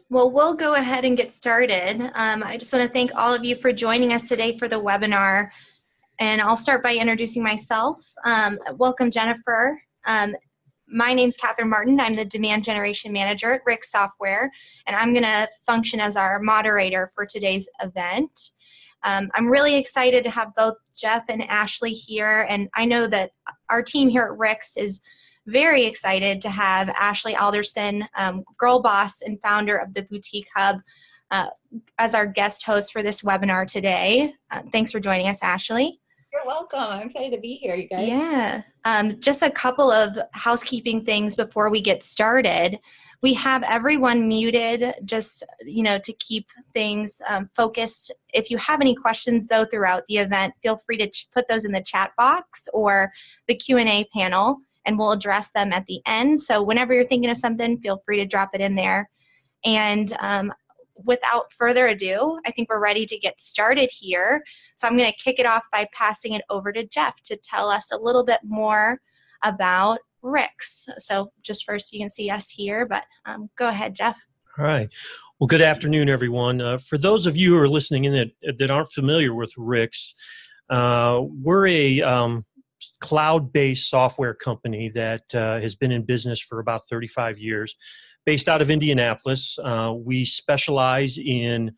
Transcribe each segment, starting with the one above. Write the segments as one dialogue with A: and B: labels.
A: Well, we'll go ahead and get started. I just want to thank all of you for joining us today for the webinar. And I'll start by introducing myself. Welcome, Jennifer. My name's Catherine Martin. I'm the Demand Generation Manager at Rick Software, and I'm going to function as our moderator for today's event. I'm really excited to have both Jeff and Ashley here, and I know that our team here at Rick's is very excited to have Ashley Alderson, girl boss and founder of the Boutique Hub, as our guest host for this webinar today. Thanks for joining us, Ashley.
B: You're welcome. I'm excited to be here, you guys.
A: Yeah. Just a couple of housekeeping things before we get started. We have everyone muted just, to keep things focused. If you have any questions, though, throughout the event, feel free to put those in the chat box or the Q&A panel, and we'll address them at the end. So whenever you're thinking of something, feel free to drop it in there. And without further ado, I think we're ready to get started here. So I'm going to kick it off by passing it over to Jeff to tell us a little bit more about Rick's. So just first, you can see us here, but go ahead, Jeff.
C: All right. Well, good afternoon, everyone. For those of you who are listening in that aren't familiar with Rick's, we're a cloud-based software company that has been in business for about 35 years. Based out of Indianapolis, we specialize in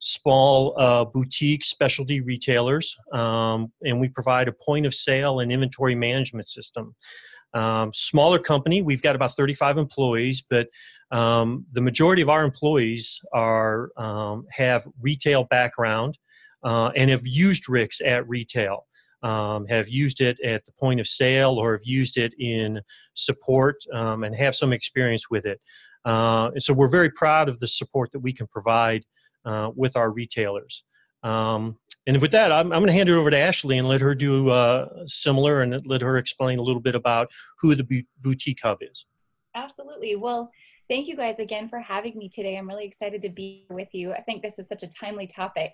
C: small boutique specialty retailers, and we provide a point of sale and inventory management system. Smaller company, we've got about 35 employees, but the majority of our employees have retail background and have used Rick's at retail. Have used it at the point of sale or have used it in support and have some experience with it. And so we're very proud of the support that we can provide with our retailers. And with that, I'm going to hand it over to Ashley and let her do similar and let her explain a little bit about who the Boutique Hub is.
B: Absolutely. Well, thank you guys again for having me today. I'm really excited to be with you. I think this is such a timely topic.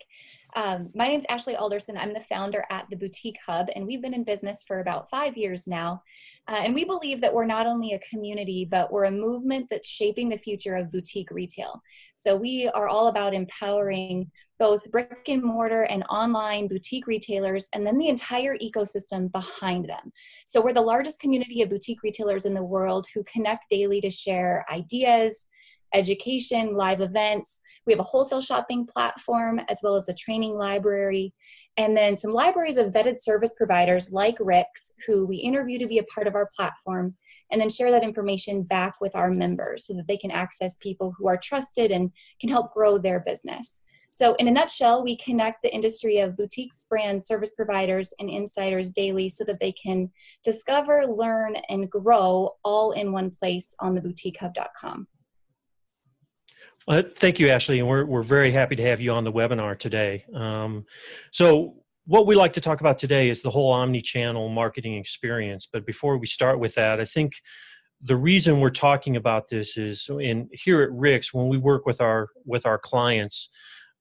B: My name is Ashley Alderson. I'm the founder at the Boutique Hub, and we've been in business for about 5 years now. And we believe that we're not only a community, but we're a movement that's shaping the future of boutique retail. So we are all about empowering both brick and mortar and online boutique retailers, and then the entire ecosystem behind them. So we're the largest community of boutique retailers in the world who connect daily to share ideas, education, live events. We have a wholesale shopping platform, as well as a training library, and then some libraries of vetted service providers like Rick's, who we interview to be a part of our platform, and then share that information back with our members so that they can access people who are trusted and can help grow their business. So in a nutshell, we connect the industry of boutiques, brands, service providers, and insiders daily so that they can discover, learn, and grow all in one place on the boutiquehub.com.
C: Thank you, Ashley, and we're very happy to have you on the webinar today. So what we like to talk about today is the whole omnichannel marketing experience. But before we start with that, I think the reason we're talking about this is here at Rick's, when we work with our clients,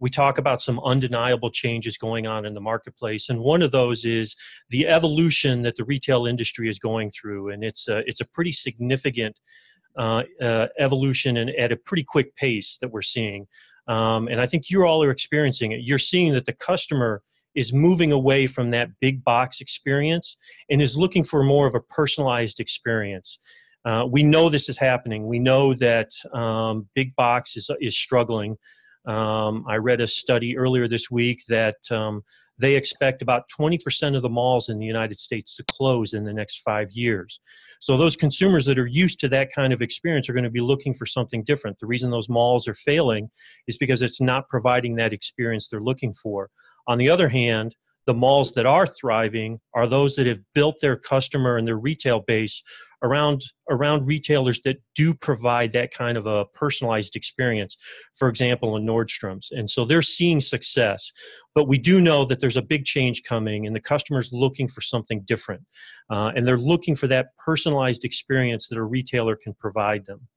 C: we talk about some undeniable changes going on in the marketplace, and one of those is the evolution that the retail industry is going through, and it's a pretty significant evolution and at a pretty quick pace that we're seeing. And I think you all are experiencing it. You're seeing that the customer is moving away from that big box experience and is looking for more of a personalized experience. We know this is happening. We know that big box is struggling. I read a study earlier this week that they expect about 20% of the malls in the United States to close in the next 5 years. So those consumers that are used to that kind of experience are going to be looking for something different. The reason those malls are failing is because it's not providing that experience they're looking for. On the other hand, the malls that are thriving are those that have built their customer and their retail base around retailers that do provide that kind of a personalized experience, for example, in Nordstrom's. And so they're seeing success. But we do know that there's a big change coming, and the customer's looking for something different. And they're looking for that personalized experience that a retailer can provide them.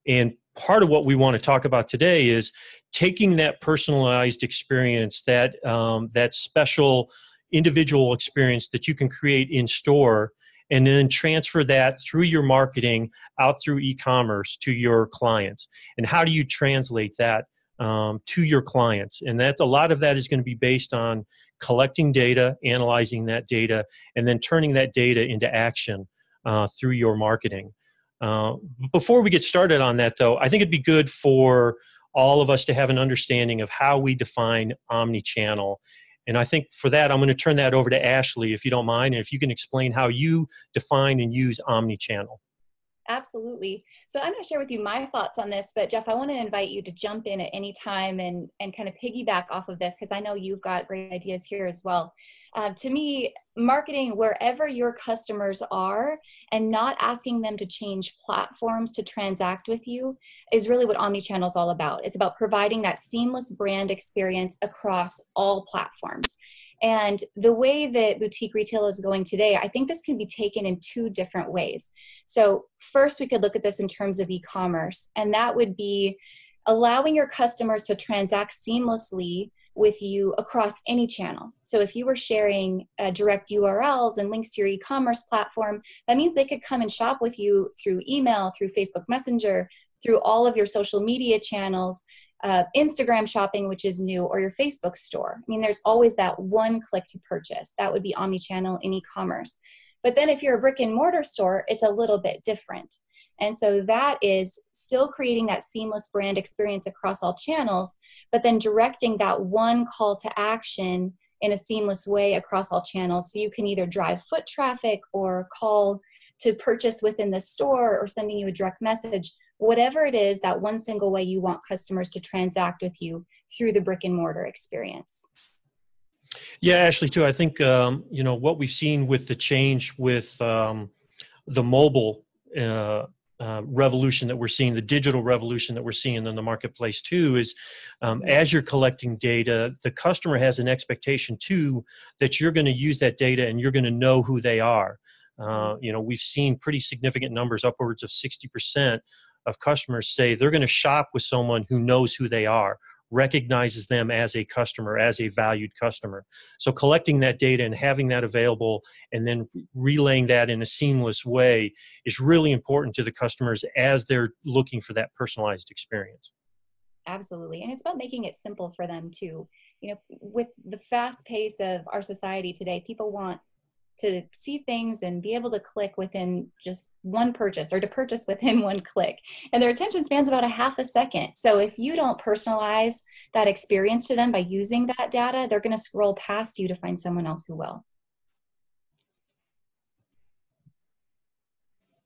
C: And part of what we want to talk about today is taking that personalized experience, that special individual experience that you can create in store, and then transfer that through your marketing out through e-commerce to your clients. And how do you translate that to your clients? And that a lot of that is going to be based on collecting data, analyzing that data, and then turning that data into action through your marketing. Before we get started on that, though, I think it'd be good for all of us to have an understanding of how we define omnichannel. And I think for that, I'm going to turn that over to Ashley, if you don't mind, and if you can explain how you define and use omnichannel.
B: Absolutely. So I'm going to share with you my thoughts on this, but Jeff, I want to invite you to jump in at any time and kind of piggyback off of this, because I know you've got great ideas here as well. To me, marketing wherever your customers are and not asking them to change platforms to transact with you is really what omnichannel is all about. It's about providing that seamless brand experience across all platforms. And the way that boutique retail is going today, I think this can be taken in two different ways. So first, we could look at this in terms of e-commerce, and that would be allowing your customers to transact seamlessly with you across any channel. So if you were sharing direct URLs and links to your e-commerce platform, that means they could come and shop with you through email, through Facebook Messenger, through all of your social media channels, Instagram shopping, which is new, or your Facebook store. I mean, there's always that one click to purchase. That would be omnichannel in e-commerce. But then if you're a brick and mortar store, it's a little bit different. And so that is still creating that seamless brand experience across all channels, but then directing that one call to action in a seamless way across all channels. So you can either drive foot traffic or call to purchase within the store or sending you a direct message. Whatever it is, that one single way you want customers to transact with you through the brick and mortar experience.
C: Yeah, Ashley, too. I think what we've seen with the change with the mobile revolution that we're seeing, the digital revolution that we're seeing in the marketplace too, is as you're collecting data, the customer has an expectation too that you're going to use that data and you're going to know who they are. We've seen pretty significant numbers, upwards of 60% of customers say they're going to shop with someone who knows who they are, recognizes them as a customer, as a valued customer. So collecting that data and having that available and then relaying that in a seamless way is really important to the customers as they're looking for that personalized experience.
B: Absolutely. And it's about making it simple for them too. With the fast pace of our society today, people want to see things and be able to click within just one purchase or to purchase within one click. And their attention span's about a half a second. So if you don't personalize that experience to them by using that data, they're going to scroll past you to find someone else who will.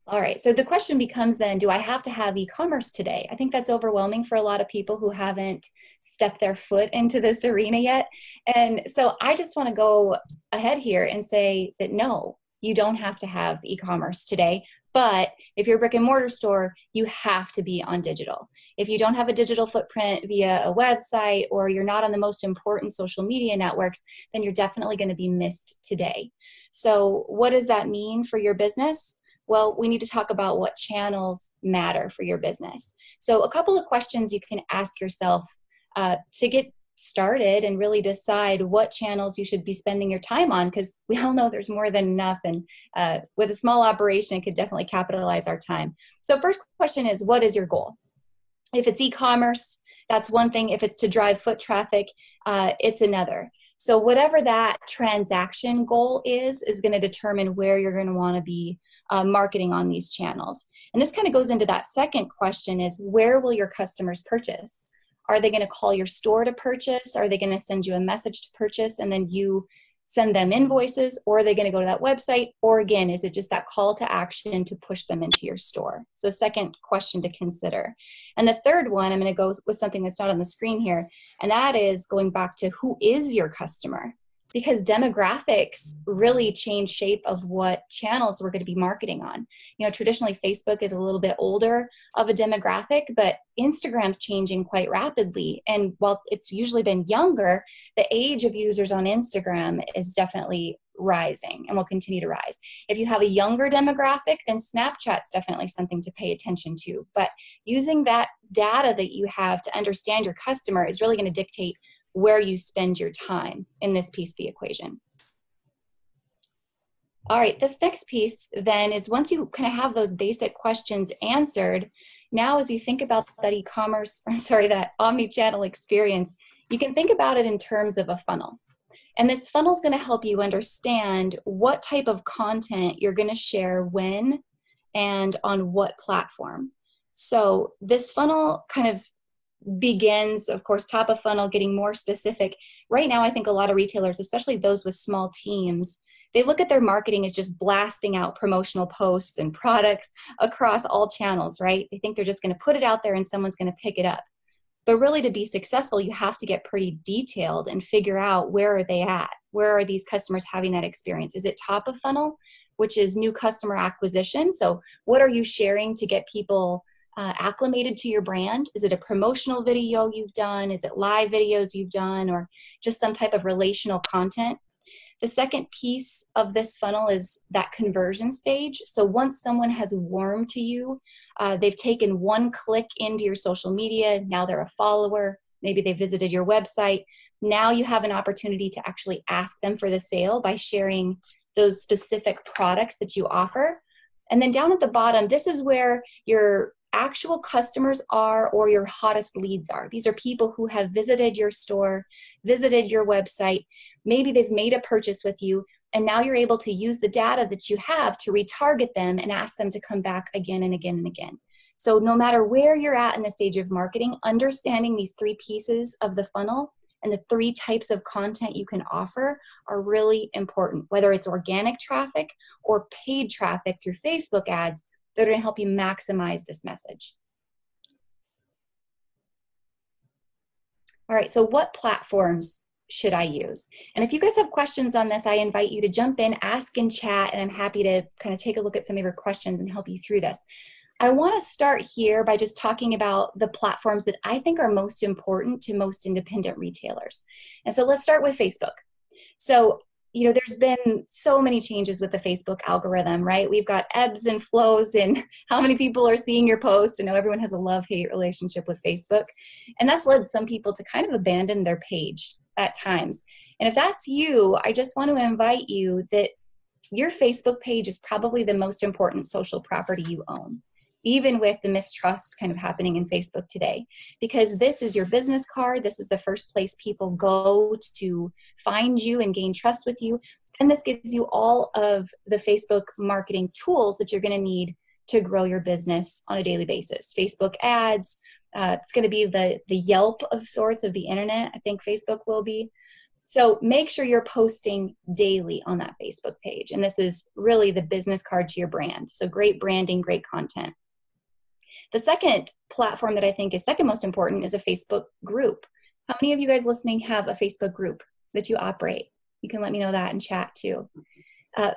B: All right, so the question becomes then, do I have to have e-commerce today? I think that's overwhelming for a lot of people who haven't stepped their foot into this arena yet. And so I just want to go ahead here and say that no, you don't have to have e-commerce today. But if you're a brick and mortar store, you have to be on digital. If you don't have a digital footprint via a website or you're not on the most important social media networks, then you're definitely going to be missed today. So what does that mean for your business? Well, we need to talk about what channels matter for your business. So a couple of questions you can ask yourself to get started and really decide what channels you should be spending your time on, because we all know there's more than enough, and with a small operation, it could definitely capitalize our time. So first question is, what is your goal? If it's e-commerce, that's one thing. If it's to drive foot traffic, it's another. So whatever that transaction goal is going to determine where you're going to want to be marketing on these channels. And this kind of goes into that second question is, where will your customers purchase? Are they going to call your store to purchase? Are they going to send you a message to purchase and then you send them invoices? Or are they going to go to that website? Or again, is it just that call to action to push them into your store? So second question to consider. And the third one, I'm going to go with something that's not on the screen here, and that is going back to who is your customer? Because demographics really change shape of what channels we're going to be marketing on. Traditionally Facebook is a little bit older of a demographic, but Instagram's changing quite rapidly. And while it's usually been younger, the age of users on Instagram is definitely rising and will continue to rise. If you have a younger demographic, then Snapchat's definitely something to pay attention to. But using that data that you have to understand your customer is really going to dictate where you spend your time in this piece of the equation. All right, this next piece then is once you kind of have those basic questions answered, now as you think about that e-commerce, that omni-channel experience, you can think about it in terms of a funnel. And this funnel is going to help you understand what type of content you're going to share when and on what platform. So this funnel kind of begins, of course, top of funnel, getting more specific. Right now, I think a lot of retailers, especially those with small teams, they look at their marketing as just blasting out promotional posts and products across all channels, right? They think they're just going to put it out there and someone's going to pick it up. But really, to be successful, you have to get pretty detailed and figure out where are they at? Where are these customers having that experience? Is it top of funnel, which is new customer acquisition? So what are you sharing to get people acclimated to your brand? Is it a promotional video you've done? Is it live videos you've done? Or just some type of relational content? The second piece of this funnel is that conversion stage. So once someone has warmed to you, they've taken one click into your social media, now they're a follower, maybe they visited your website. Now you have an opportunity to actually ask them for the sale by sharing those specific products that you offer. And then down at the bottom, this is where your actual customers are, or your hottest leads are. These are people who have visited your store, visited your website. Maybe they've made a purchase with you, and now you're able to use the data that you have to retarget them and ask them to come back again and again and again. So no matter where you're at in the stage of marketing, understanding these three pieces of the funnel and the three types of content you can offer are really important, whether it's organic traffic or paid traffic through Facebook ads. They're going to help you maximize this message. All right, so what platforms should I use? And if you guys have questions on this, I invite you to jump in, ask in chat, and I'm happy to kind of take a look at some of your questions and help you through this. I want to start here by just talking about the platforms that I think are most important to most independent retailers. And so let's start with Facebook. So there's been so many changes with the Facebook algorithm, right? We've got ebbs and flows in how many people are seeing your post. I know everyone has a love-hate relationship with Facebook. And that's led some people to kind of abandon their page at times. And if that's you, I just want to invite you that your Facebook page is probably the most important social property you own, even with the mistrust kind of happening in Facebook today, because this is your business card. This is the first place people go to find you and gain trust with you. And this gives you all of the Facebook marketing tools that you're going to need to grow your business on a daily basis. Facebook ads, it's going to be the Yelp of sorts of the internet, I think Facebook will be. So make sure you're posting daily on that Facebook page. And this is really the business card to your brand. So great branding, great content. The second platform that I think is second most important is a Facebook group. How many of you guys listening have a Facebook group that you operate? You can let me know that in chat too.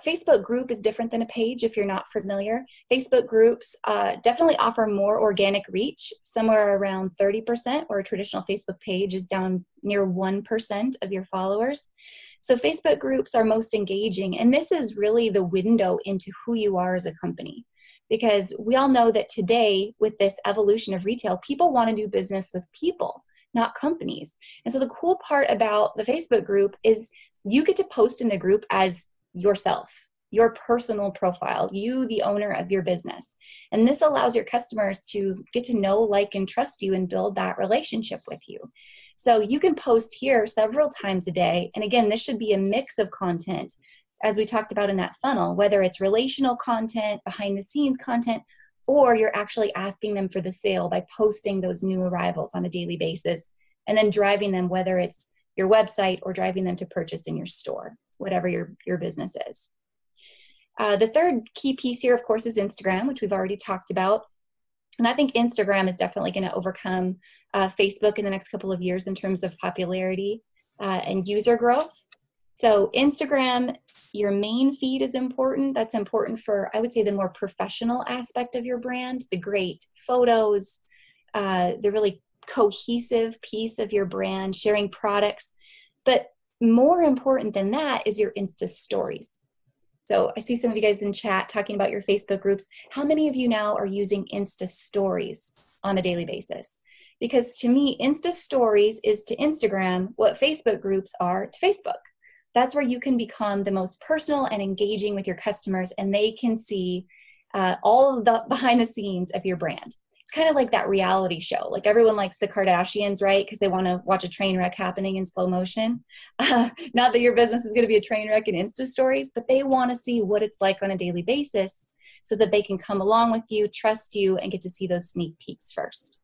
B: Facebook group is different than a page if you're not familiar. Facebook groups definitely offer more organic reach, somewhere around 30%, where a traditional Facebook page is down near 1% of your followers. So Facebook groups are most engaging, and this is really the window into who you are as a company. Because we all know that today, with this evolution of retail, people want to do business with people, not companies. And so the cool part about the Facebook group is you get to post in the group as yourself, your personal profile, you, the owner of your business. And this allows your customers to get to know, like, and trust you and build that relationship with you. So you can post here several times a day. And again, this should be a mix of content, as we talked about in that funnel, whether it's relational content, behind the scenes content, or you're actually asking them for the sale by posting those new arrivals on a daily basis, and then driving them, whether it's your website or driving them to purchase in your store, whatever your business is. The third key piece here, of course, is Instagram, which we've already talked about. And I think Instagram is definitely going to overcome Facebook in the next couple of years in terms of popularity and user growth. So Instagram, your main feed is important. That's important for, I would say, the more professional aspect of your brand, the great photos, the really cohesive piece of your brand, sharing products. But more important than that is your Insta stories. So I see some of you guys in chat talking about your Facebook groups. How many of you now are using Insta stories on a daily basis? Because to me, Insta stories is to Instagram what Facebook groups are to Facebook. That's where you can become the most personal and engaging with your customers, and they can see all of the behind the scenes of your brand. It's kind of like that reality show. Like everyone likes the Kardashians, right? Because they want to watch a train wreck happening in slow motion. Not that your business is going to be a train wreck in Insta stories, but they want to see what it's like on a daily basis so that they can come along with you, trust you, and get to see those sneak peeks first.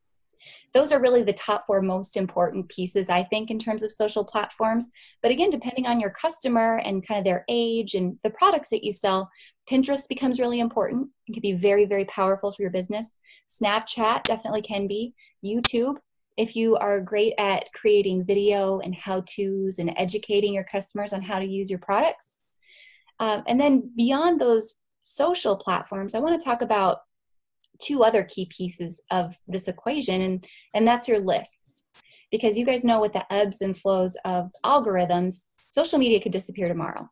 B: Those are really the top 4 most important pieces, I think, in terms of social platforms. But again, depending on your customer and kind of their age and the products that you sell, Pinterest becomes really important. It can be very, very powerful for your business. Snapchat definitely can be. YouTube, if you are great at creating video and how-tos and educating your customers on how to use your products. And then beyond those social platforms, I want to talk about 2 other key pieces of this equation, and that's your lists. Because you guys know with the ebbs and flows of algorithms, social media could disappear tomorrow.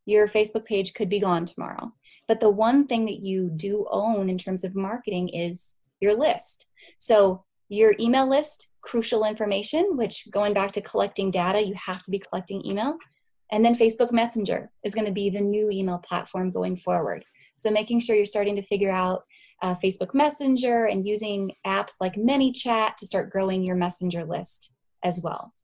B: Your Facebook page could be gone tomorrow. But the one thing that you do own in terms of marketing is your list. So your email list, crucial information, which going back to collecting data, you have to be collecting email. And then Facebook Messenger is going to be the new email platform going forward. So making sure you're starting to figure out Facebook Messenger and using apps like ManyChat to start growing your Messenger list as well.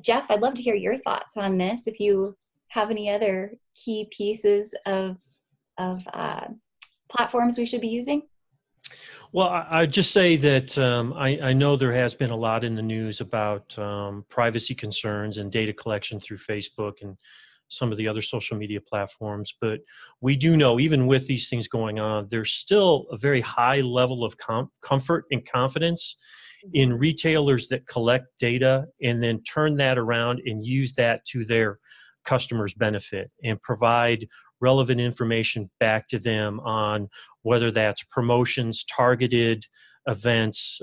B: Jeff, I'd love to hear your thoughts on this. If you have any other key pieces of platforms we should be using?
C: Well, I'd just say that I know there has been a lot in the news about privacy concerns and data collection through Facebook and some of the other social media platforms. But we do know, even with these things going on, there's still a very high level of comfort and confidence in retailers that collect data and then turn that around and use that to their customers' benefit and provide relevant information back to them on whether that's promotions, targeted events,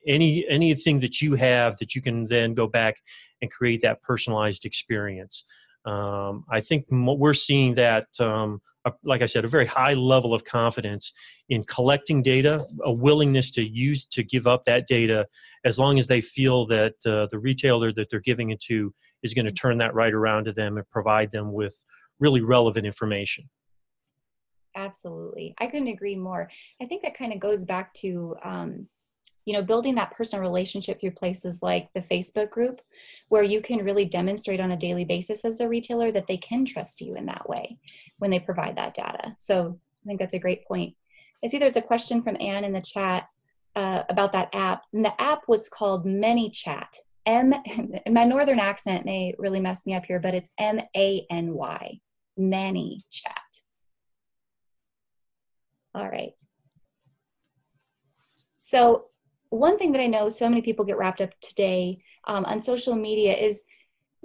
C: anything that you have that you can then go back and create that personalized experience. I think we're seeing that, like I said, a very high level of confidence in collecting data, a willingness to give up that data as long as they feel that the retailer that they're giving it to is going to turn that right around to them and provide them with really relevant information.
B: Absolutely. I couldn't agree more. I think that kind of goes back to building that personal relationship through places like the Facebook group, where you can really demonstrate on a daily basis as a retailer that they can trust you in that way when they provide that data. So I think that's a great point. I see there's a question from Anne in the chat about that app. And the app was called ManyChat. And my northern accent may really mess me up here, but it's M-A-N-Y, ManyChat. All right. So one thing that I know so many people get wrapped up today on social media is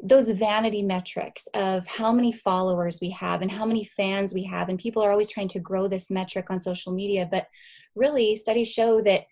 B: those vanity metrics of how many followers we have and how many fans we have. And people are always trying to grow this metric on social media. But really, studies show that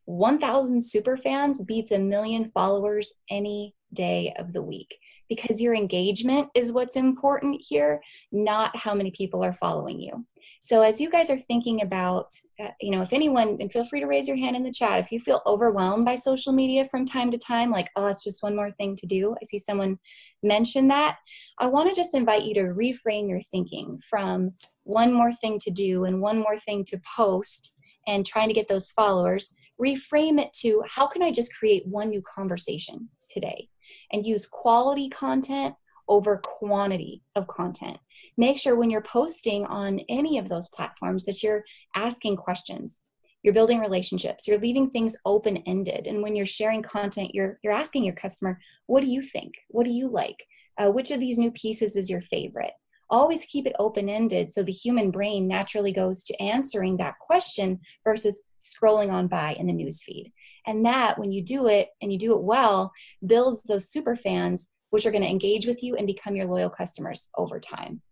B: 1,000 super fans beats 1 million followers any day of the week, because your engagement is what's important here, not how many people are following you. So as you guys are thinking about, if anyone, and feel free to raise your hand in the chat, if you feel overwhelmed by social media from time to time, like, oh, it's just one more thing to do. I see someone mention that. I want to just invite you to reframe your thinking from one more thing to do and one more thing to post and trying to get those followers. Reframe it to, how can I just create one new conversation today and use quality content over quantity of content. Make sure when you're posting on any of those platforms that you're asking questions, you're building relationships, you're leaving things open-ended. And when you're sharing content, you're asking your customer, what do you think? What do you like? Which of these new pieces is your favorite? Always keep it open-ended so the human brain naturally goes to answering that question versus scrolling on by in the newsfeed. And that, when you do it, and you do it well, builds those super fans, which are going to engage with you and become your loyal customers over time.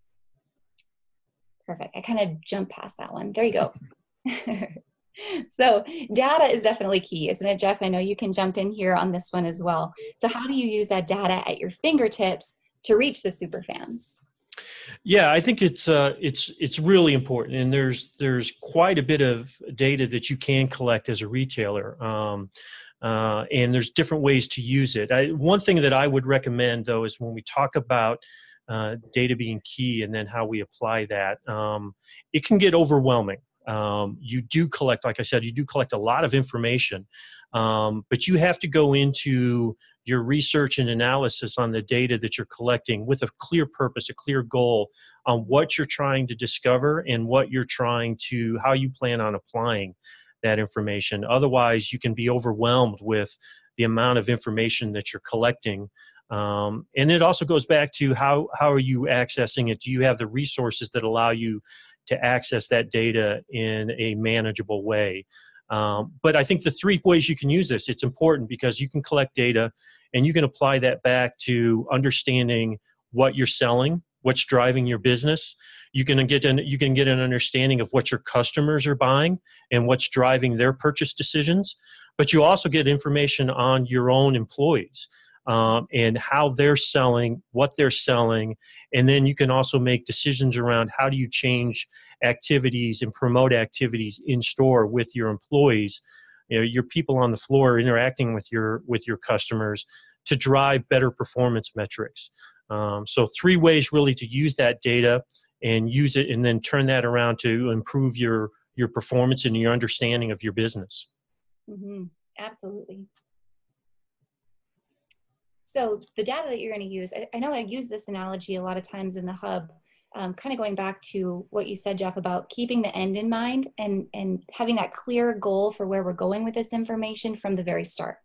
B: Perfect. I kind of jumped past that one. There you go. So data is definitely key, isn't it, Jeff? I know you can jump in here on this one as well. So how do you use that data at your fingertips to reach the super fans?
C: Yeah, I think it's really important, and there's quite a bit of data that you can collect as a retailer, and there's different ways to use it. One thing that I would recommend, though, is when we talk about data being key, and then how we apply that, it can get overwhelming. You do collect, like I said, you do collect a lot of information, but you have to go into your research and analysis on the data that you're collecting with a clear purpose, a clear goal on what you're trying to discover and how you plan on applying that information. Otherwise, you can be overwhelmed with the amount of information that you're collecting. And it also goes back to how are you accessing it? Do you have the resources that allow you to access that data in a manageable way? But I think the three ways you can use this, it's important because you can collect data and you can apply that back to understanding what you're selling, what's driving your business. You can get an understanding of what your customers are buying and what's driving their purchase decisions. But you also get information on your own employees, and how they're selling, what they're selling. And then you can also make decisions around how do you change activities and promote activities in store with your employees, your people on the floor interacting with your customers to drive better performance metrics. So three ways really to use that data and use it, and then turn that around to improve your performance and your understanding of your business.
B: Mm-hmm. Absolutely. So the data that you're going to use, I know I use this analogy a lot of times in the hub, kind of going back to what you said, Jeff, about keeping the end in mind and having that clear goal for where we're going with this information from the very start.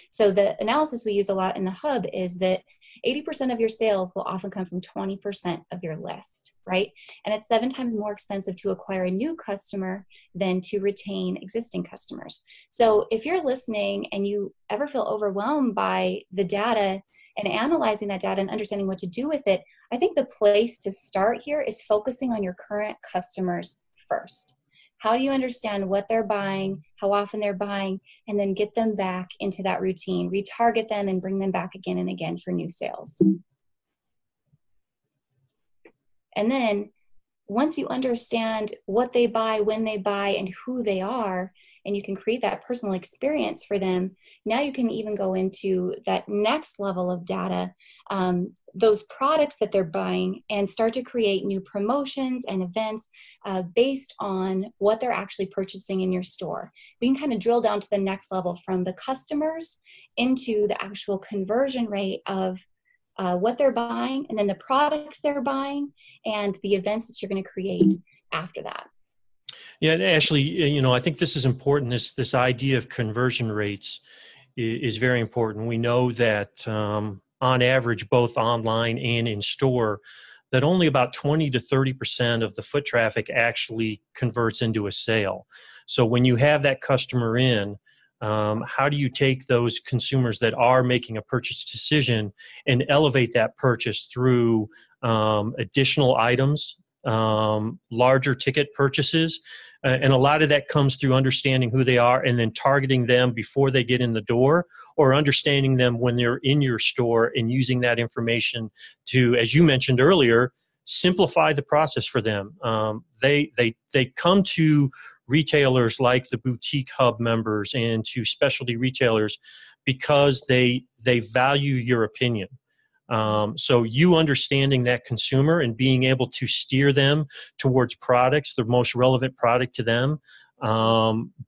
B: So the analysis we use a lot in the hub is that 80% of your sales will often come from 20% of your list, right? And it's 7 times more expensive to acquire a new customer than to retain existing customers. So if you're listening and you ever feel overwhelmed by the data and analyzing that data and understanding what to do with it, I think the place to start here is focusing on your current customers first. How do you understand what they're buying, how often they're buying, and then get them back into that routine, retarget them, and bring them back again and again for new sales. And then once you understand what they buy, when they buy, and who they are, and you can create that personal experience for them, now you can even go into that next level of data, those products that they're buying, and start to create new promotions and events based on what they're actually purchasing in your store. We can kind of drill down to the next level from the customers into the actual conversion rate of what they're buying, and then the products they're buying, and the events that you're going to create after that.
C: Yeah, and Ashley, I think this is important. This idea of conversion rates is very important. We know that on average, both online and in store, that only about 20 to 30% of the foot traffic actually converts into a sale. So when you have that customer in, how do you take those consumers that are making a purchase decision and elevate that purchase through additional items, larger ticket purchases? And a lot of that comes through understanding who they are and then targeting them before they get in the door, or understanding them when they're in your store and using that information to, as you mentioned earlier, simplify the process for them. They come to retailers like the Boutique Hub members and to specialty retailers because they value your opinion. So you understanding that consumer and being able to steer them towards products, the most relevant product to them,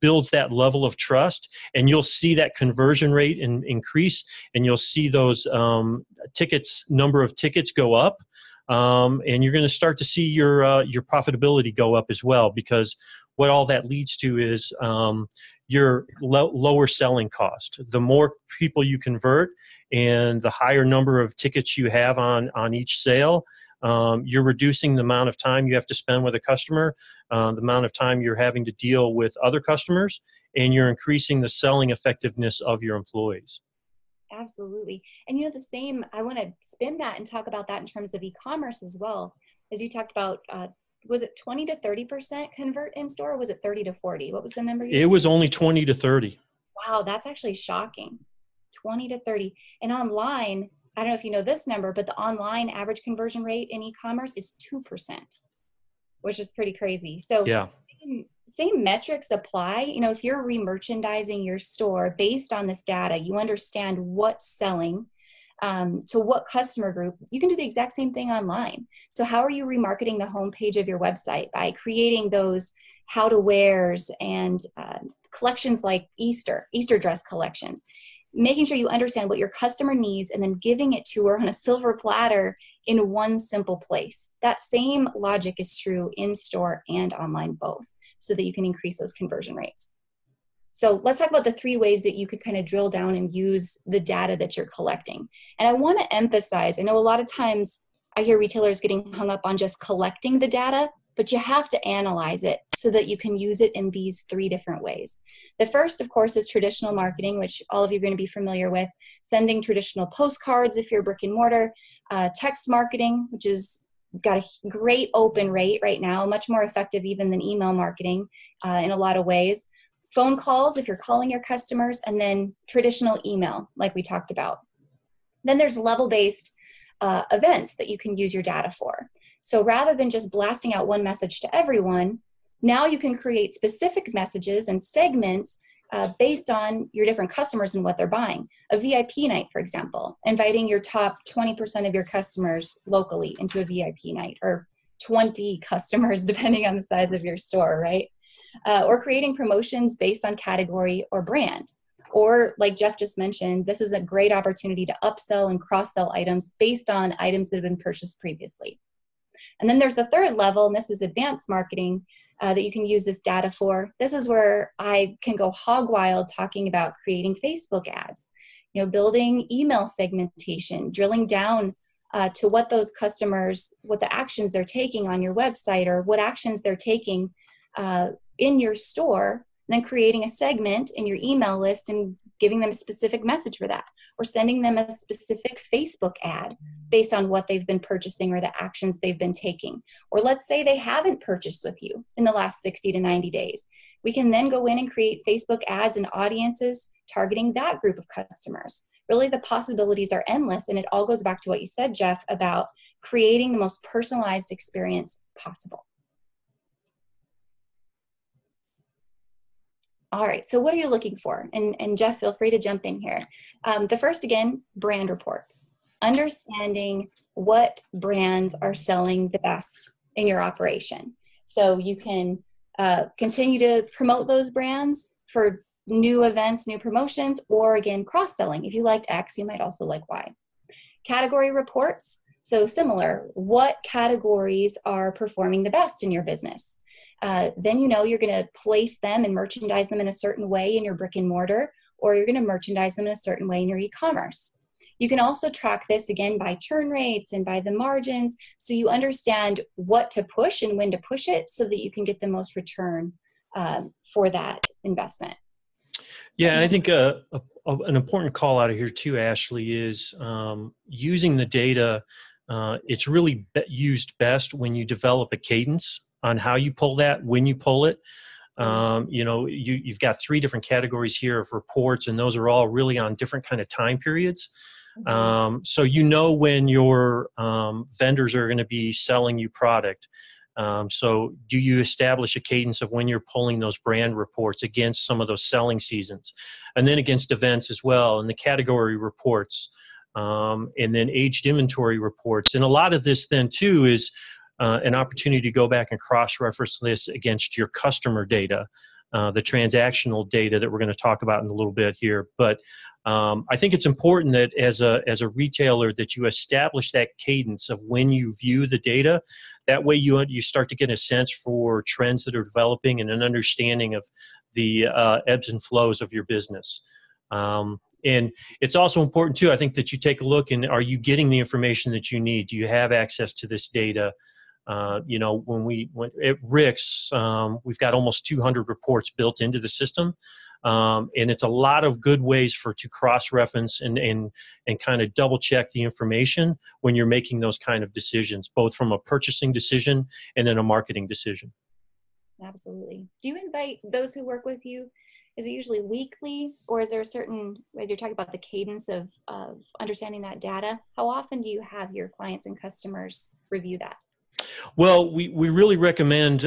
C: builds that level of trust, and you'll see that conversion rate increase, and you'll see those number of tickets go up, and you're going to start to see your profitability go up as well, because what all that leads to is your lower selling cost. The more people you convert and the higher number of tickets you have on each sale, you're reducing the amount of time you have to spend with a customer, the amount of time you're having to deal with other customers, and you're increasing the selling effectiveness of your employees.
B: Absolutely. And the same, I want to spin that and talk about that in terms of e-commerce as well. As you talked about, was it 20 to 30% convert in store, or was it 30 to 40? What was the number?
C: It was only 20 to 30.
B: Wow, that's actually shocking. 20 to 30. And online, I don't know if you know this number, but the online average conversion rate in e-commerce is 2%, which is pretty crazy. So
C: Yeah.
B: same metrics apply. You know, if you're re-merchandising your store based on this data, you understand what's selling to what customer group. You can do the exact same thing online. So how are you remarketing the homepage of your website? By creating those how to wears and collections like Easter dress collections, making sure you understand what your customer needs and then giving it to her on a silver platter in one simple place. That same logic is true in store and online both, so that you can increase those conversion rates. So let's talk about the 3 ways that you could kind of drill down and use the data that you're collecting. And I want to emphasize, I know a lot of times I hear retailers getting hung up on just collecting the data, but you have to analyze it so that you can use it in these 3 different ways. The first, of course, is traditional marketing, which all of you are going to be familiar with. Sending traditional postcards if you're brick and mortar. Text marketing, which is got a great open rate right now, much more effective even than email marketing in a lot of ways. Phone calls if you're calling your customers, and then traditional email like we talked about. Then there's level-based events that you can use your data for. So rather than just blasting out one message to everyone, now you can create specific messages and segments based on your different customers and what they're buying. A VIP night, for example, inviting your top 20% of your customers locally into a VIP night, or 20 customers depending on the size of your store, right? Or creating promotions based on category or brand. Or like Jeff just mentioned, this is a great opportunity to upsell and cross-sell items based on items that have been purchased previously. And then there's the third level, and this is advanced marketing that you can use this data for. This is where I can go hog wild talking about creating Facebook ads, you know, building email segmentation, drilling down to what those customers, what the actions they're taking on your website, or what actions they're taking in your store, and then creating a segment in your email list and giving them a specific message for that, or sending them a specific Facebook ad based on what they've been purchasing or the actions they've been taking. Or let's say they haven't purchased with you in the last 60 to 90 days. We can then go in and create Facebook ads and audiences targeting that group of customers. Really, the possibilities are endless, and it all goes back to what you said, Jeff, about creating the most personalized experience possible. All right, so what are you looking for? And Jeff, feel free to jump in here. The first, again, brand reports. Understanding what brands are selling the best in your operation. So you can continue to promote those brands for new events, new promotions, or again, cross-selling. If you liked X, you might also like Y. Category reports. So similar, what categories are performing the best in your business? Then you know you're going to place them and merchandise them in a certain way in your brick and mortar, or you're going to merchandise them in a certain way in your e-commerce. You can also track this again by churn rates and by the margins, so you understand what to push and when to push it so that you can get the most return for that investment.
C: Yeah, I think an important call out of here too, Ashley, is using the data. It's really used best when you develop a cadence on how you pull that, when you pull it. You know, you've got 3 different categories here of reports, and those are all really on different kind of time periods. So you know when your vendors are going to be selling you product. So do you establish a cadence of when you're pulling those brand reports against some of those selling seasons, and then against events as well, and the category reports, and then aged inventory reports. And a lot of this then too is an opportunity to go back and cross-reference this against your customer data, the transactional data that we're going to talk about in a little bit here. But I think it's important that as a retailer that you establish that cadence of when you view the data. That way you start to get a sense for trends that are developing and an understanding of the ebbs and flows of your business. And it's also important too, I think, that you take a look and are you getting the information that you need? Do you have access to this data? You know, when at Rick's, we've got almost 200 reports built into the system. And it's a lot of good ways to cross-reference and kind of double-check the information when you're making those kind of decisions, both from a purchasing decision and then a marketing decision.
B: Absolutely. Do you invite those who work with you Is it usually weekly, or is there a certain, as you're talking about the cadence of understanding that data, how often do you have your clients and customers review that?
C: Well, we really recommend,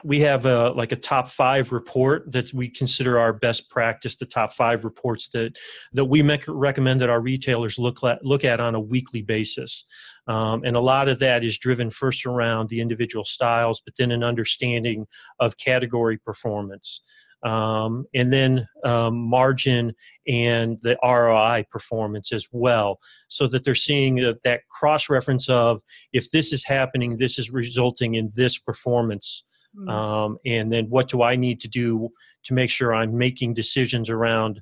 C: we have like a top 5 report that we consider our best practice, the top 5 reports that we recommend that our retailers look at on a weekly basis. And a lot of that is driven first around the individual styles, but then an understanding of category performance. And then margin and the ROI performance as well, so that they're seeing that cross-reference of, if this is happening, this is resulting in this performance. And then what do I need to do to make sure I'm making decisions around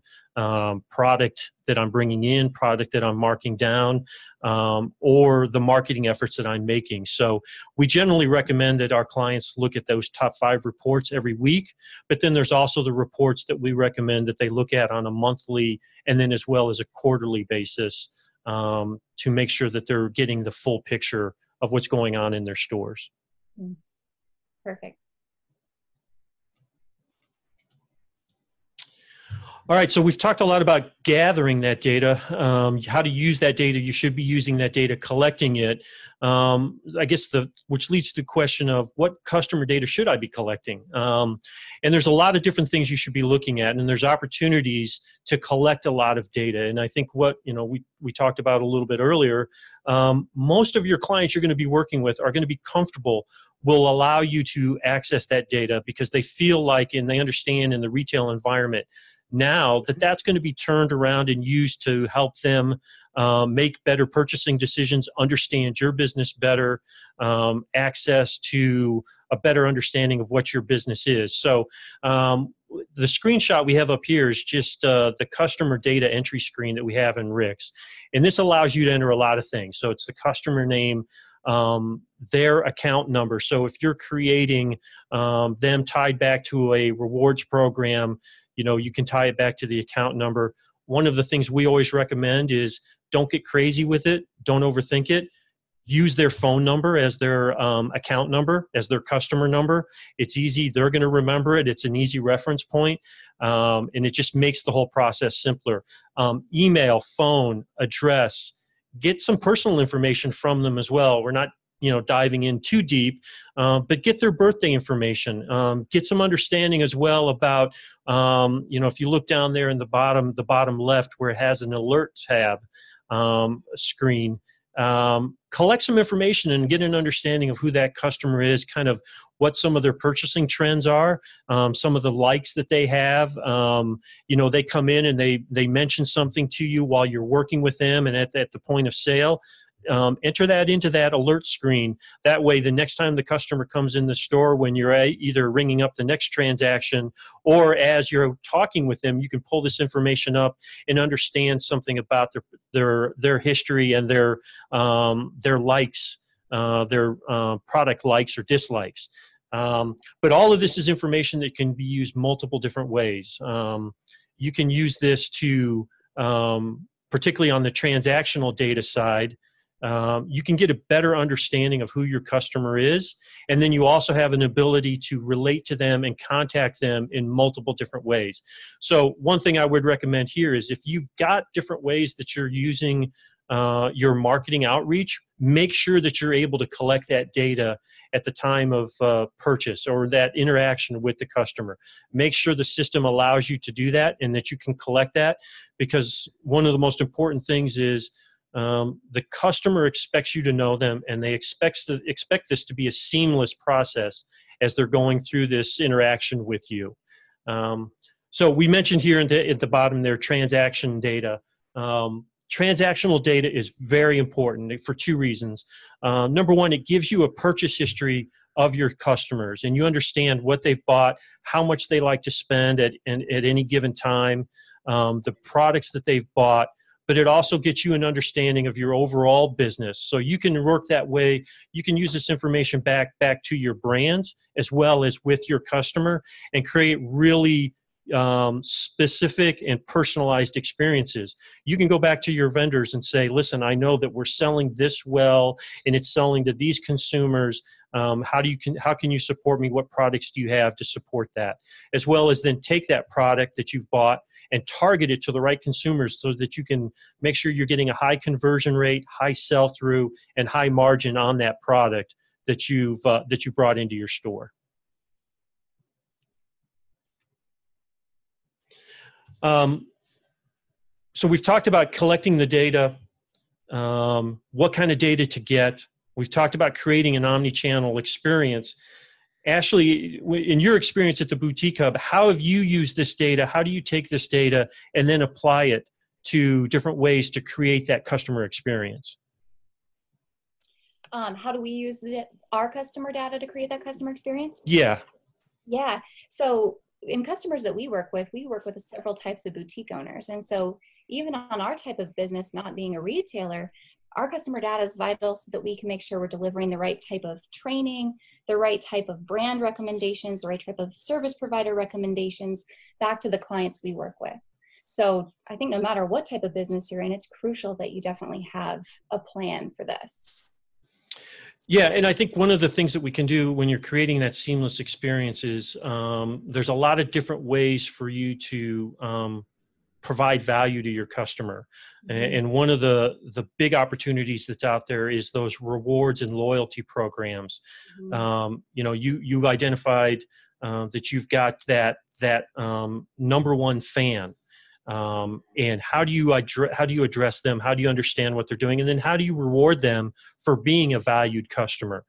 C: product that I'm bringing in, product that I'm marking down, or the marketing efforts that I'm making. So we generally recommend that our clients look at those top 5 reports every week, but then there's also the reports that we recommend that they look at on a monthly and then as well as a quarterly basis, to make sure that they're getting the full picture of what's going on in their stores.
B: Perfect.
C: All right, so we've talked a lot about gathering that data, how to use that data. You should be using that data, collecting it. I guess which leads to the question of, what customer data should I be collecting? And there's a lot of different things you should be looking at, and there's opportunities to collect a lot of data. And I think what we talked about a little bit earlier, most of your clients you're going to be working with are going to be comfortable, will allow you to access that data because they feel like, and they understand in the retail environment now, that that's going to be turned around and used to help them make better purchasing decisions, understand your business better, access to a better understanding of what your business is. So the screenshot we have up here is just the customer data entry screen that we have in Rick's. And this allows you to enter a lot of things. So it's the customer name, their account number. So if you're creating them tied back to a rewards program, you can tie it back to the account number. One of the things we always recommend is, don't get crazy with it. Don't overthink it. Use their phone number as their account number, as their customer number. It's easy. They're going to remember it. It's an easy reference point. And it just makes the whole process simpler. Email, phone, address. Get some personal information from them as well. We're not diving in too deep, but get their birthday information. Get some understanding as well about, if you look down there in the bottom left where it has an alert tab screen, collect some information and get an understanding of who that customer is, kind of what some of their purchasing trends are, some of the likes that they have. They come in and they mention something to you while you're working with them and at the point of sale. Enter that into that alert screen. That way, the next time the customer comes in the store, when you're either ringing up the next transaction or as you're talking with them, you can pull this information up and understand something about their history and their likes, their product likes or dislikes. But all of this is information that can be used multiple different ways. You can use this to, particularly on the transactional data side, you can get a better understanding of who your customer is, and then you also have an ability to relate to them and contact them in multiple different ways. So one thing I would recommend here is, if you've got different ways that you're using your marketing outreach, make sure that you're able to collect that data at the time of purchase or that interaction with the customer. Make sure the system allows you to do that and that you can collect that, because one of the most important things is, the customer expects you to know them, and they expect this to be a seamless process as they're going through this interaction with you. So we mentioned here at the bottom there, transaction data. Transactional data is very important for 2 reasons. Number one, it gives you a purchase history of your customers, and you understand what they've bought, how much they like to spend at any given time, the products that they've bought. But it also gets you an understanding of your overall business. So you can work that way. You can use this information back to your brands as well as with your customer, and create really specific and personalized experiences. You can go back to your vendors and say, listen, I know that we're selling this well and it's selling to these consumers. How can you support me? What products do you have to support that? As well as then take that product that you've bought and target it to the right consumers so that you can make sure you're getting a high conversion rate, high sell-through, and high margin on that product that you brought into your store. So we've talked about collecting the data, what kind of data to get. We've talked about creating an omni-channel experience. Ashley, in your experience at the Boutique Hub, how have you used this data? How do you take this data and then apply it to different ways to create that customer experience?
B: How do we use our customer data to create that customer experience?
C: Yeah.
B: Yeah. So in customers that we work with several types of boutique owners. And so even on our type of business, not being a retailer, our customer data is vital so that we can make sure we're delivering the right type of training, the right type of brand recommendations, the right type of service provider recommendations back to the clients we work with. So I think no matter what type of business you're in, it's crucial that you definitely have a plan for this.
C: Yeah, and I think one of the things that we can do when you're creating that seamless experience is there's a lot of different ways for you to provide value to your customer. Mm-hmm. And one of the big opportunities that's out there is those rewards and loyalty programs. Mm-hmm. You've identified that you've got that number one fan. And how do you address them? How do you understand what they're doing? And then how do you reward them for being a valued customer?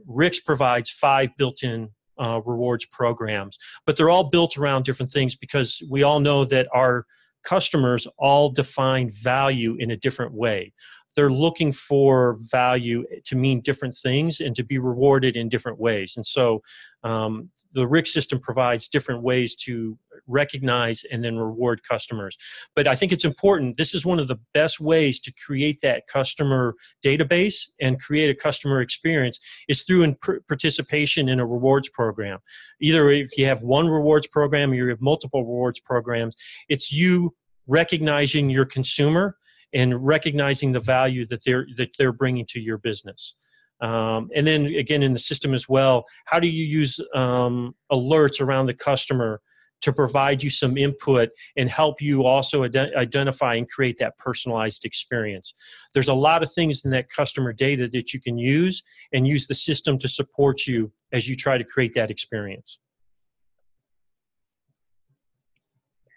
C: Rick's provides 5 built-in rewards programs, but they're all built around different things because we all know that our customers all define value in a different way. They're looking for value to mean different things and to be rewarded in different ways. And so the Rick system provides different ways to recognize and then reward customers. But I think it's important. This is one of the best ways to create that customer database and create a customer experience is through participation in a rewards program. Either if you have one rewards program or you have multiple rewards programs, it's you recognizing your consumer and recognizing the value that they're bringing to your business. And then again, in the system as well, how do you use alerts around the customer to provide you some input and help you also identify and create that personalized experience? There's a lot of things in that customer data that you can use and use the system to support you as you try to create that experience.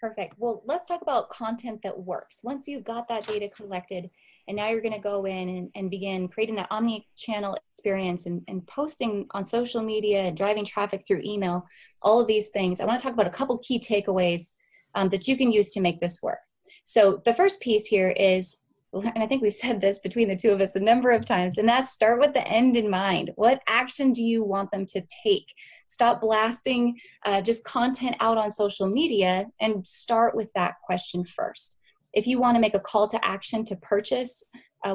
B: Perfect. Well, let's talk about content that works. Once you've got that data collected, and now you're going to go in and begin creating that omni-channel experience and posting on social media and driving traffic through email, all of these things. I want to talk about a couple key takeaways that you can use to make this work. So the first piece here is, and I think we've said this between the two of us a number of times, and that's start with the end in mind. What action do you want them to take? Stop blasting just content out on social media and start with that question first. If you want to make a call to action to purchase,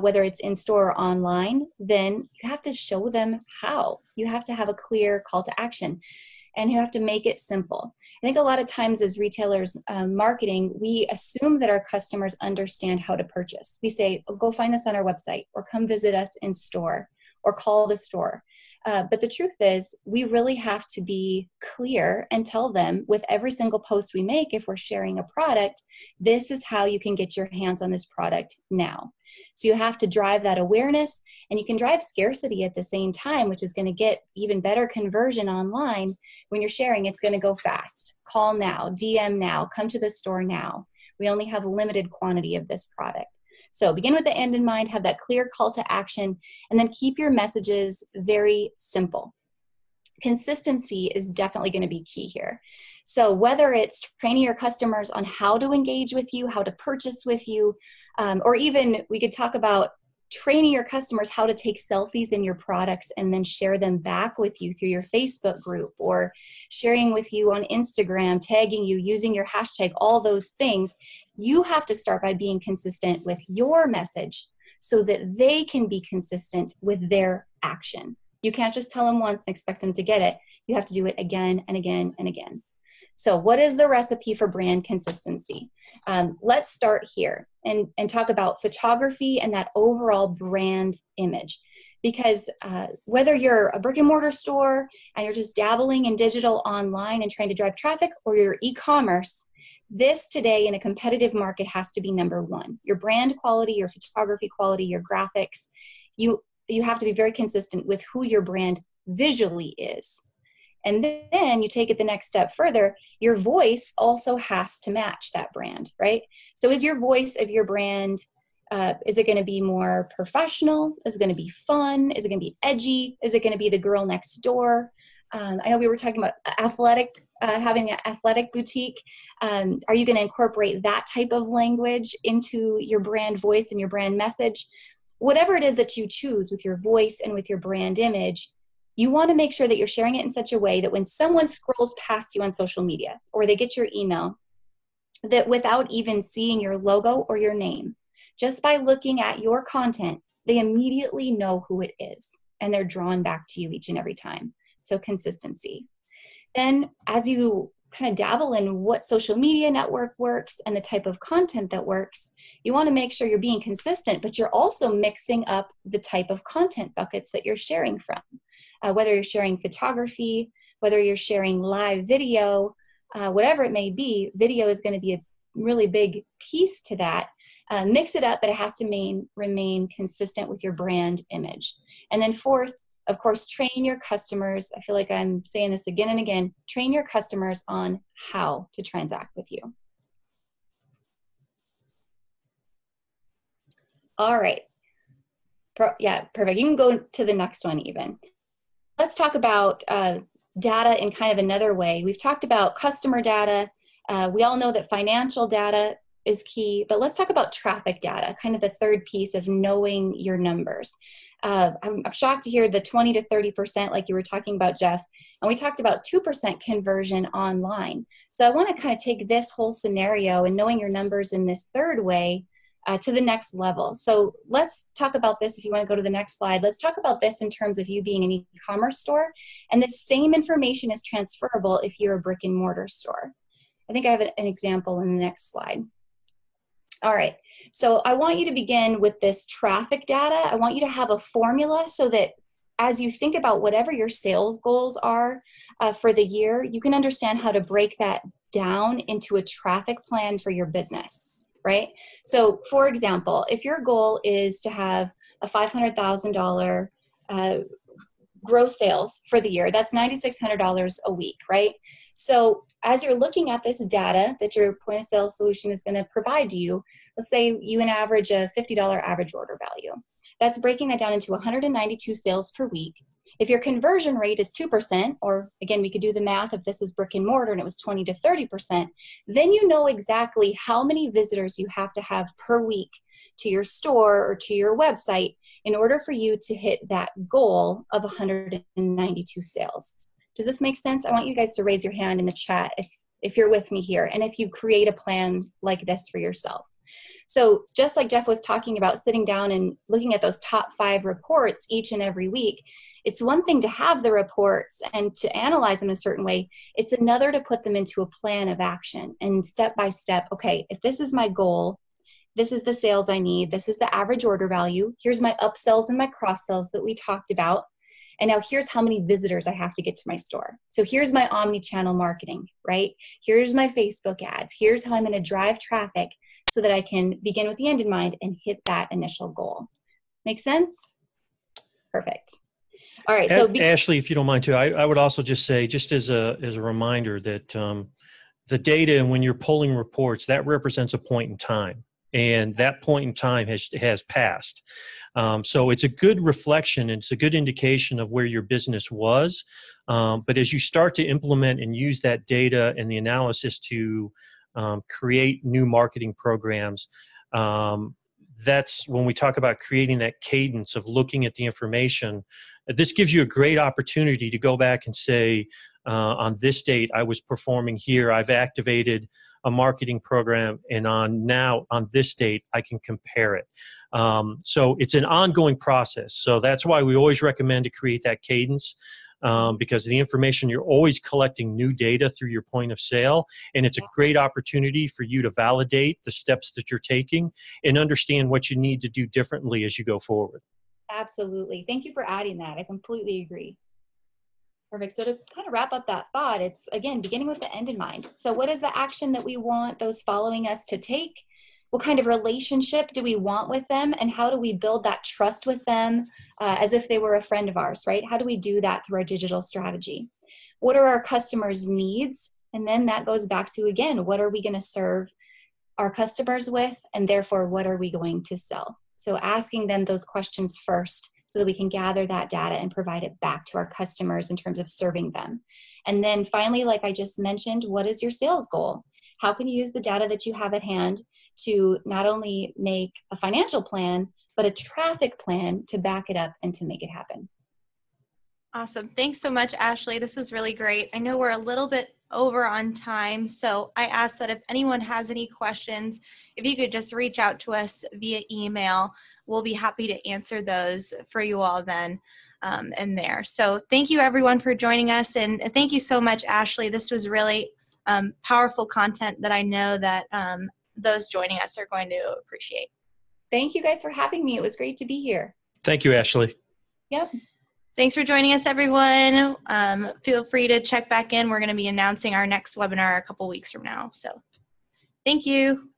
B: whether it's in store or online, then you have to show them how. You have to have a clear call to action, and you have to make it simple. I think a lot of times as retailers marketing, we assume that our customers understand how to purchase. We say, oh, go find this on our website, or come visit us in store, or call the store. But the truth is, we really have to be clear and tell them with every single post we make, if we're sharing a product, this is how you can get your hands on this product now. So you have to drive that awareness, and you can drive scarcity at the same time, which is going to get even better conversion online. When you're sharing, it's going to go fast. Call now, DM now, come to the store now. We only have a limited quantity of this product. So begin with the end in mind, have that clear call to action, and then keep your messages very simple. Consistency is definitely going to be key here. So whether it's training your customers on how to engage with you, how to purchase with you, or even we could talk about training your customers how to take selfies in your products and then share them back with you through your Facebook group, or sharing with you on Instagram, tagging you, using your hashtag, all those things. You have to start by being consistent with your message so that they can be consistent with their action. You can't just tell them once and expect them to get it. You have to do it again and again and again. So what is the recipe for brand consistency? Let's start here and talk about photography and that overall brand image. Because whether you're a brick and mortar store and you're just dabbling in digital online and trying to drive traffic, or you're e-commerce, this today in a competitive market has to be number one. Your brand quality, your photography quality, your graphics, you have to be very consistent with who your brand visually is. And then you take it the next step further, your voice also has to match that brand, right? So is your voice of your brand, is it going to be more professional? Is it going to be fun? Is it going to be edgy? Is it going to be the girl next door? I know we were talking about athletic, having an athletic boutique. Are you going to incorporate that type of language into your brand voice and your brand message? Whatever it is that you choose with your voice and with your brand image, you want to make sure that you're sharing it in such a way that when someone scrolls past you on social media or they get your email, that without even seeing your logo or your name, just by looking at your content, they immediately know who it is and they're drawn back to you each and every time. So consistency. Then as you kind of dabble in what social media network works and the type of content that works, you want to make sure you're being consistent, but you're also mixing up the type of content buckets that you're sharing from. Whether you're sharing photography, whether you're sharing live video, whatever it may be, video is going to be a really big piece to that. Mix it up, but it has to remain consistent with your brand image. And then fourth, of course, train your customers. I feel like I'm saying this again and again. Train your customers on how to transact with you. All right. Yeah, perfect. You can go to the next one even. Let's talk about data in kind of another way. We've talked about customer data. We all know that financial data is key, but let's talk about traffic data, kind of the third piece of knowing your numbers. I'm shocked to hear the 20 to 30% like you were talking about, Jeff, and we talked about 2% conversion online. So I want to kind of take this whole scenario and knowing your numbers in this third way to the next level. So let's talk about this. If you want to go to the next slide, let's talk about this in terms of you being an e-commerce store. And the same information is transferable if you're a brick and mortar store. I think I have an example in the next slide. All right, so I want you to begin with this traffic data. I want you to have a formula so that as you think about whatever your sales goals are for the year, you can understand how to break that down into a traffic plan for your business, right? So for example, if your goal is to have a $500,000 gross sales for the year, that's $9,600 a week, right? So as you're looking at this data that your point of sale solution is going to provide you, let's say you average a $50 average order value. That's breaking that down into 192 sales per week. If your conversion rate is 2%, or again, we could do the math if this was brick and mortar and it was 20 to 30%, then you know exactly how many visitors you have to have per week to your store or to your website in order for you to hit that goal of 192 sales. Does this make sense? I want you guys to raise your hand in the chat if you're with me here and if you create a plan like this for yourself. So just like Jeff was talking about sitting down and looking at those top 5 reports each and every week, it's one thing to have the reports and to analyze them a certain way. It's another to put them into a plan of action and step by step, okay, if this is my goal, this is the sales I need, this is the average order value, here's my upsells and my cross sells that we talked about. And now here's how many visitors I have to get to my store. So here's my omni-channel marketing, right? Here's my Facebook ads. Here's how I'm going to drive traffic so that I can begin with the end in mind and hit that initial goal. Make sense? Perfect. All right. So
C: Ashley, if you don't mind too, I would also just say, just as a reminder that the data and when you're pulling reports, that represents a point in time. And that point in time has passed. So it's a good reflection. It's a good indication of where your business was. But as you start to implement and use that data and the analysis to create new marketing programs, that's when we talk about creating that cadence of looking at the information. This gives you a great opportunity to go back and say, on this date, I was performing here. I've activated a marketing program, and on this date, I can compare it. So it's an ongoing process. So that's why we always recommend to create that cadence. because the information, you're always collecting new data through your point of sale, and it's a great opportunity for you to validate the steps that you're taking and understand what you need to do differently as you go forward.
B: Absolutely. Thank you for adding that. I completely agree. Perfect. So to kind of wrap up that thought, it's again, beginning with the end in mind. So what is the action that we want those following us to take? What kind of relationship do we want with them? And how do we build that trust with them as if they were a friend of ours, right? How do we do that through our digital strategy? What are our customers' needs? And then that goes back to, again, what are we going to serve our customers with? And therefore, what are we going to sell? So asking them those questions first so that we can gather that data and provide it back to our customers in terms of serving them. And then finally, like I just mentioned, what is your sales goal? How can you use the data that you have at hand to not only make a financial plan, but a traffic plan to back it up and to make it happen?
A: Awesome. Thanks so much, Ashley. This was really great. I know we're a little bit over on time, so I ask that if anyone has any questions, if you could just reach out to us via email, we'll be happy to answer those for you all then and there. So thank you everyone for joining us, and thank you so much, Ashley. This was really powerful content that I know that those joining us are going to appreciate.
B: Thank you guys for having me. It was great to be here.
C: Thank you, Ashley.
B: Yep.
A: Thanks for joining us, everyone. Feel free to check back in. We're going to be announcing our next webinar a couple weeks from now. So thank you.